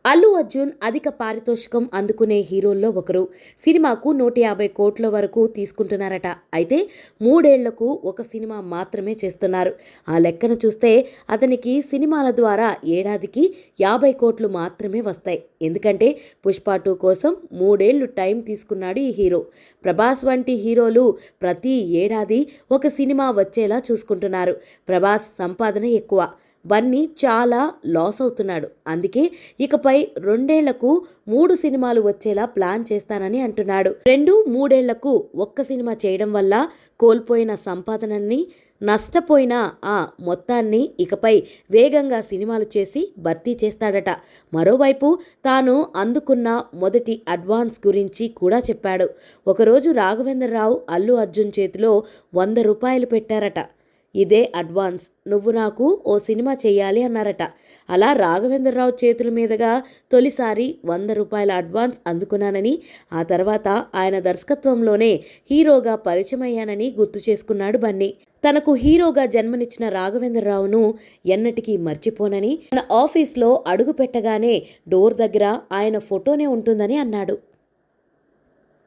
అల్లు అర్జున్ అధిక పారితోషికం అందుకునే హీరోల్లో ఒకరు. సినిమాకు 150 కోట్ల వరకు తీసుకుంటున్నారట. అయితే 3 ఏళ్లకు ఒక సినిమా మాత్రమే చేస్తున్నారు. ఆ లెక్కన చూస్తే అతనికి సినిమాల ద్వారా ఏడాదికి 50 కోట్లు మాత్రమే వస్తాయి. ఎందుకంటే పుష్ప 2 కోసం 3 ఏళ్లు టైం తీసుకున్నాడు ఈ హీరో. ప్రభాస్ వంటి హీరోలు ప్రతి ఏడాది ఒక సినిమా వచ్చేలా చూసుకుంటున్నారు. ప్రభాస్ సంపాదన ఎక్కువ, బన్నీ చాలా లాస్ అవుతున్నాడు. అందుకే ఇకపై 2 ఏళ్లకు 3 సినిమాలు వచ్చేలా ప్లాన్ చేస్తానని అంటున్నాడు. 2-3 ఏళ్లకు ఒక్క సినిమా చేయడం వల్ల కోల్పోయిన సంపాదనని, నష్టపోయిన ఆ మొత్తాన్ని ఇకపై వేగంగా సినిమాలు చేసి భర్తీ చేస్తాడట. మరోవైపు తాను అందుకున్న మొదటి అడ్వాన్స్ గురించి కూడా చెప్పాడు. ఒకరోజు రాఘవేంద్రరావు అల్లు అర్జున్ చేతిలో 100 రూపాయలు పెట్టారట. ఇదే అడ్వాన్స్, నువ్వు నాకు ఓ సినిమా చెయ్యాలి అన్నారట. అలా రాఘవేంద్రరావు చేతుల మీదుగా తొలిసారి 100 రూపాయల అడ్వాన్స్ అందుకున్నానని, ఆ తర్వాత ఆయన దర్శకత్వంలోనే హీరోగా పరిచయమయ్యానని గుర్తు చేసుకున్నాడు బన్నీ. తనకు హీరోగా జన్మనిచ్చిన రాఘవేంద్రరావును ఎన్నటికీ మర్చిపోనని, తన ఆఫీస్లో అడుగు పెట్టగానే డోర్ దగ్గర ఆయన ఫోటోనే ఉంటుందని అన్నాడు.